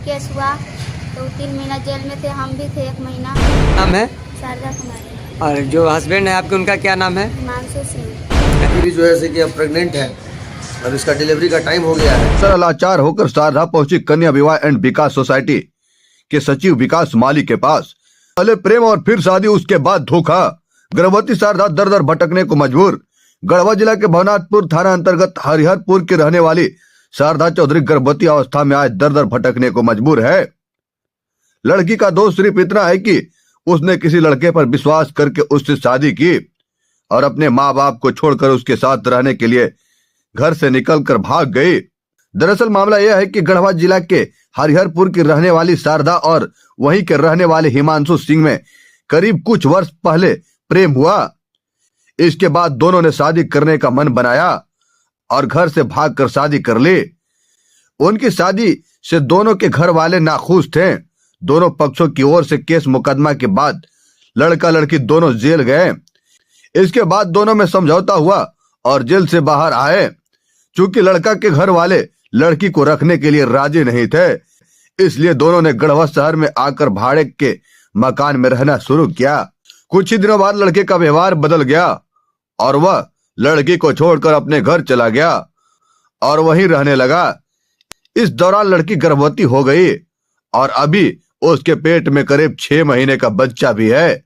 Case हुआ तो 3 महीना जेल में थे, हम भी थे 1 महीना। नाम है? शारदा कुमारी। और जो हस्बैंड है आपके, उनका क्या नाम है? हिमांशु सिंह। मेरी जो है कि अब प्रेग्नेंट है, अब इसका डिलीवरी का टाइम हो गया है। सर लाचार होकर शारदा पहुंची कन्या विवाह एंड विकास सोसाइटी के सचिव विकास माली के पास। पहले प्रेम और फिर शादी, उसके बाद धोखा। गर्भवती शारदा दर दर भटकने को मजबूर। गढ़वा जिला के भवनाथपुर थाना अंतर्गत हरिहरपुर की रहने वाली शारदा चौधरी गर्भवती अवस्था में आज दर दर भटकने को मजबूर है। लड़की का दोष सिर्फ इतना है कि उसने किसी लड़के पर विश्वास करके उससे शादी की और अपने माँ बाप को छोड़कर उसके साथ रहने के लिए घर से निकलकर भाग गई। दरअसल मामला यह है कि गढ़वा जिला के हरिहरपुर की रहने वाली शारदा और वहीं के रहने वाले हिमांशु सिंह में करीब कुछ वर्ष पहले प्रेम हुआ। इसके बाद दोनों ने शादी करने का मन बनाया और घर से भागकर शादी कर ली। उनकी शादी से दोनों के घर वाले नाखुश थे। दोनों पक्षों की ओर से केस मुकदमा के बाद लड़का लड़की दोनों जेल गए। इसके बाद दोनों में समझौता हुआ और जेल से बाहर आए। चूंकि लड़का के घर वाले लड़की को रखने के लिए राजी नहीं थे, इसलिए दोनों ने गढ़वा शहर में आकर भाड़े के मकान में रहना शुरू किया। कुछ ही दिनों बाद लड़के का व्यवहार बदल गया और वह लड़की को छोड़कर अपने घर चला गया और वहीं रहने लगा। इस दौरान लड़की गर्भवती हो गई और अभी उसके पेट में करीब 6 महीने का बच्चा भी है।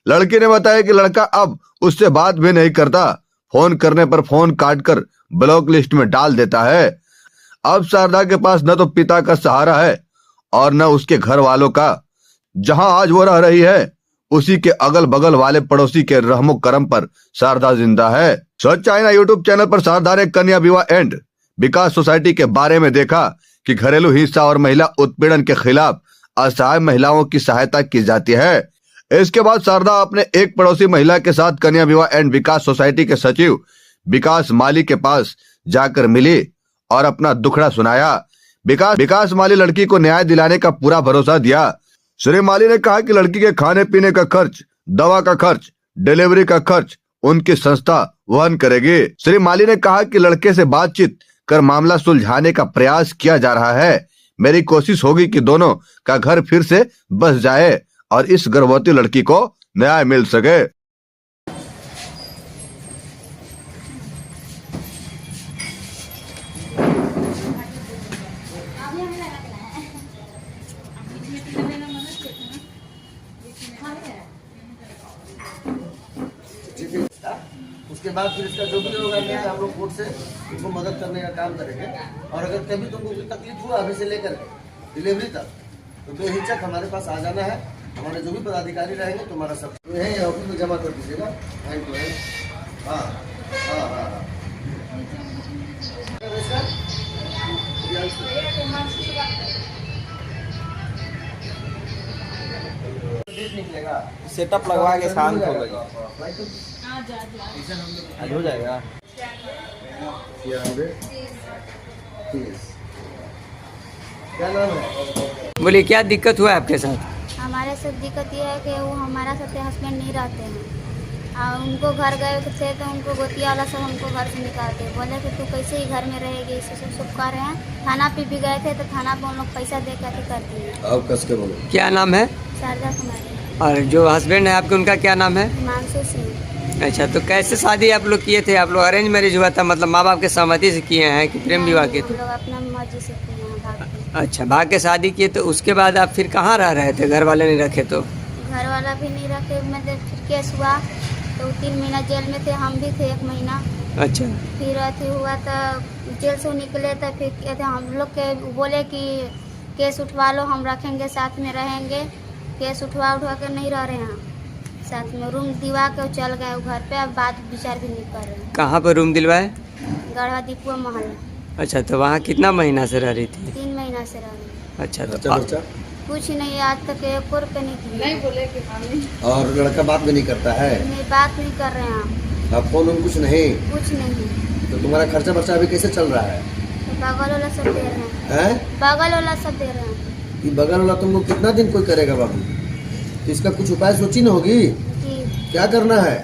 लड़की ने बताया कि लड़का अब उससे बात भी नहीं करता, फोन करने पर फोन काटकर ब्लॉक लिस्ट में डाल देता है। अब शारदा के पास न तो पिता का सहारा है और न उसके घर वालों का। जहां आज वो रह रही है, उसी के अगल बगल वाले पड़ोसी के रहमो करम पर शारदा जिंदा है। स्वच्छ चाइना यूट्यूब चैनल पर शारदा ने कन्या विवाह एंड विकास सोसाइटी के बारे में देखा कि घरेलू हिंसा और महिला उत्पीड़न के खिलाफ असहाय महिलाओं की सहायता की जाती है। इसके बाद शारदा अपने एक पड़ोसी महिला के साथ कन्या विवाह एंड विकास सोसाइटी के सचिव विकास माली के पास जाकर मिली और अपना दुखड़ा सुनाया। विकास माली लड़की को न्याय दिलाने का पूरा भरोसा दिया। श्री माली ने कहा कि लड़की के खाने पीने का खर्च, दवा का खर्च, डिलीवरी का खर्च उनकी संस्था वहन करेगी। श्री माली ने कहा कि लड़के से बातचीत कर मामला सुलझाने का प्रयास किया जा रहा है। मेरी कोशिश होगी कि दोनों का घर फिर से बस जाए और इस गर्भवती लड़की को न्याय मिल सके। उसके बाद फिर इसका जो भी होगा न्याय हम लोग कोर्ट से उनको मदद करने का काम करेंगे। और अगर कभी तुमको कोई तकलीफ हुआ अभी से लेकर डिलीवरी तक, तो बेहिचक हमारे पास आ जाना है। हमारे जो भी पदाधिकारी रहेंगे तुम्हारा सब है ऑफिस में जमा कर दीजिएगा। Thank you. हाँ हाँ हाँ हाँ निकलेगा। सेटअप लगवा के शांत हो गई, आज हो जाएगा। क्या नाम है? बोलिए, क्या दिक्कत हुआ है आपके साथ? हमारे साथ दिक्कत ये है कि वो हमारा साथ हस्बैंड नहीं रहते हैं और उनको घर गए थे तो उनको गोतिया वाला सब हमको घर से निकालते, बोले कि तू कैसे ही घर में रहेगी, इसे सब कह रहे हैं। थाना पे भी गए थे तो थाना पे उन लोग पैसा दे कर कर दिए। आप कस के बोलो। क्या नाम है? शारदा कुमारी। और जो हस्बैंड है आपके, उनका क्या नाम है? हिमांशु सिंह। अच्छा, तो कैसे शादी आप लोग किए थे? आप लोग अरेंज मैरिज हुआ था, मतलब माँ बाप के सहमति से किए हैं कि प्रेम विवाह किए थे? हम लोग अपना मर्जी से किए हैं, भाग के। अच्छा, भाग के शादी किए। तो उसके बाद आप फिर कहाँ रह रहे थे? घर वाले नहीं रखे तो? घर वाला भी नहीं रखे, मतलब फिर केस हुआ तो 3 महीना जेल में थे, हम भी थे 1 महीना। अच्छा, फिर अथी हुआ तो जेल से निकले तो फिर कहते हम लोग के बोले कि केस उठवा लो, हम रखेंगे, साथ में रहेंगे। केस उठवा के नहीं रह रहे हैं साथ में, रूम दिवा के चल गए घर पे। अब बात विचार भी नहीं कर रहे हैं। कहाँ पर रूम दिलवाए? गढ़वा दीपुआ मोहल्ला। अच्छा, तो वहाँ कितना महीना से रह रही थी? 3 महीना से रह रहे। अच्छा, तो कुछ नहीं, आज तक 1 रुपये नहीं बोले कि और लड़का बात भी नहीं करता है? नहीं, बात नहीं कर रहे हैं आप फोन उन कुछ नहीं? कुछ नहीं। तो तुम्हारा खर्चा बर्चा अभी कैसे चल रहा है? तो बगल वाला सब दे रहे हैं। बगल वाला सब दे रहे हैं। ये बगल वाला तुमको कितना दिन कोई करेगा बाबू? तो इसका कुछ उपाय सोची न होगी। जी, क्या करना है?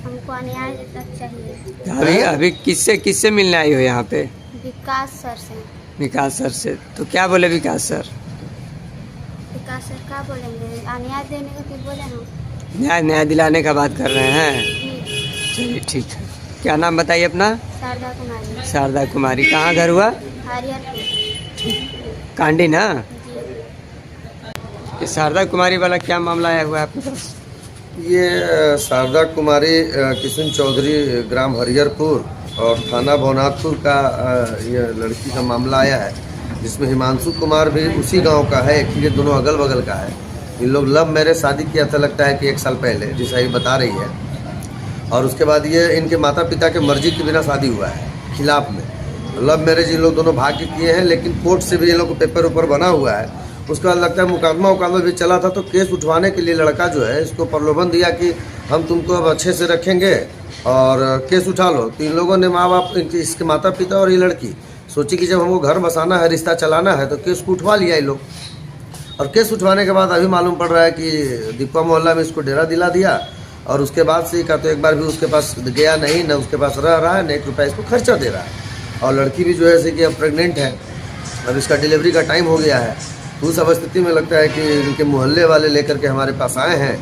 हमको अन्याय चाहिए। अभी किससे मिलने आई हो यहाँ पे? विकास सर से। विकास सर से। तो क्या बोले विकास सर? विकास सर क्या बोलेंगे, न्याय देने का फिर बोले हम। न्याय दिलाने का बात कर रहे हैं। जी, चलिए ठीक है। क्या नाम बताइए अपना? शारदा कुमारी, शारदा कुमारी। कहाँ घर हुआ? हरिहरपुर। कांडी ना? जी, ये शारदा कुमारी वाला क्या मामला आया हुआ है आपके पास? ये शारदा कुमारी किशन चौधरी ग्राम हरिहरपुर और थाना भवनाथपुर का ये लड़की का मामला आया है, जिसमें हिमांशु कुमार भी उसी गांव का है। एक ये दोनों अगल बगल का है। इन लोग लव मैरिज शादी किया था, लगता है कि 1 साल पहले, जैसा ये बता रही है। और उसके बाद ये इनके माता पिता के मर्जी के बिना शादी हुआ है, खिलाफ में। लव मैरिज इन लोग दोनों भाग के किए हैं, लेकिन कोर्ट से भी इन लोग को पेपर ऊपर बना हुआ है। उसके बाद लगता है मुकदमा भी चला था, तो केस उठवाने के लिए लड़का जो है इसको प्रलोभन दिया कि हम तुमको अब अच्छे से रखेंगे और केस उठा लो। तो इन लोगों ने, माँ बाप, इसके माता पिता और ये लड़की सोची कि जब हमको घर बसाना है, रिश्ता चलाना है, तो केस को उठवा लिया ये लोग। और केस उठवाने के बाद अभी मालूम पड़ रहा है कि दीपा मोहल्ला में इसको डेरा दिला दिया। और उसके बाद से का तो एक बार भी उसके पास गया नहीं, न उसके पास रह रहा है, न 1 रुपया इसको खर्चा दे रहा है। और लड़की भी जो है जैसे कि अब प्रेग्नेंट है, अब इसका डिलीवरी का टाइम हो गया है। तो उस स्थिति में लगता है कि इनके मोहल्ले वाले लेकर के हमारे पास आए हैं।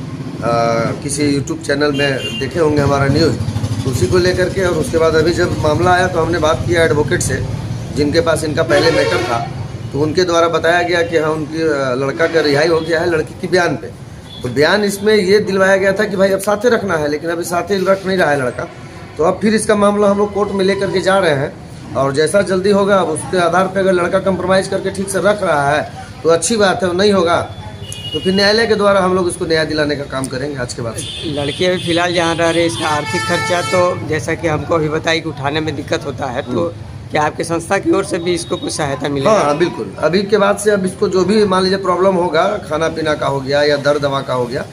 किसी यूट्यूब चैनल में देखे होंगे हमारा न्यूज़, तो उसी को लेकर के। और उसके बाद अभी जब मामला आया तो हमने बात किया एडवोकेट से, जिनके पास इनका पहले मैटर था। तो उनके द्वारा बताया गया कि हाँ, उनकी लड़का का रिहाई हो गया है लड़की की बयान पे। तो बयान इसमें ये दिलवाया गया था कि भाई अब साथे रखना है, लेकिन अभी साथे रख नहीं रहा है लड़का। तो अब फिर इसका मामला हम लोग कोर्ट में लेकर के जा रहे हैं, और जैसा जल्दी होगा अब उसके आधार पर अगर लड़का कंप्रोमाइज़ करके ठीक से रख रहा है तो अच्छी बात है, नहीं होगा तो फिर न्यायालय के द्वारा हम लोग इसको न्याय दिलाने का काम करेंगे आज के बाद। लड़की अभी फिलहाल जहाँ रह रही है, इसका आर्थिक खर्चा तो जैसा कि हमको अभी बताई कि उठाने में दिक्कत होता है, तो क्या आपके संस्था की ओर से भी इसको कुछ सहायता मिलेगी? हाँ, बिल्कुल। अभी के बाद से अब इसको जो भी मान लीजिए प्रॉब्लम होगा, खाना पीना का हो गया या दर्द दवा का हो गया,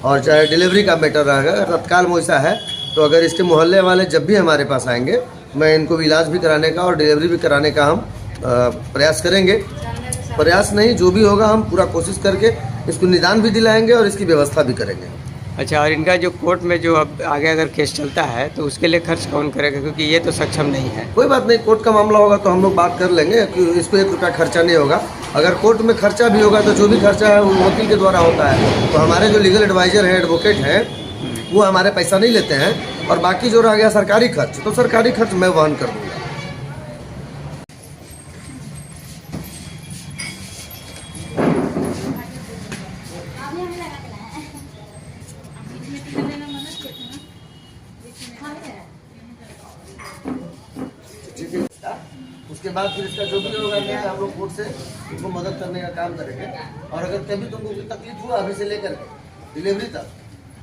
और चाहे डिलीवरी का मैटर रहेगा, तत्काल में ऐसा है तो अगर इसके मोहल्ले वाले जब भी हमारे पास आएंगे, मैं इनको इलाज भी कराने का और डिलीवरी भी कराने का हम प्रयास करेंगे। प्रयास नहीं, जो भी होगा हम पूरा कोशिश करके इसको निदान भी दिलाएंगे और इसकी व्यवस्था भी करेंगे। अच्छा, और इनका जो कोर्ट में जो अब आगे अगर केस चलता है तो उसके लिए खर्च कौन करेगा, क्योंकि ये तो सक्षम नहीं है? कोई बात नहीं, कोर्ट का मामला होगा तो हम लोग बात कर लेंगे कि इसको 1 रुपया खर्चा नहीं होगा। अगर कोर्ट में खर्चा भी होगा तो जो भी खर्चा है वो वकील के द्वारा होता है। तो हमारे जो लीगल एडवाइजर है, एडवोकेट हैं, वो हमारे पैसा नहीं लेते हैं। और बाकी जो रह गया सरकारी खर्च, तो सरकारी खर्च मैं वहन कर दूँगा। उसके बाद फिर इसका जो भी होगा न्याय हम लोग कोर्ट से इनको मदद करने का काम करेंगे। और अगर कभी तुमको कोई तकलीफ हुआ अभी से लेकर के डिलीवरी तक,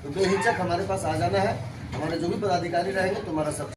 तो बेहिचक हमारे पास आ जाना है। हमारे जो भी पदाधिकारी रहेंगे तुम्हारा सब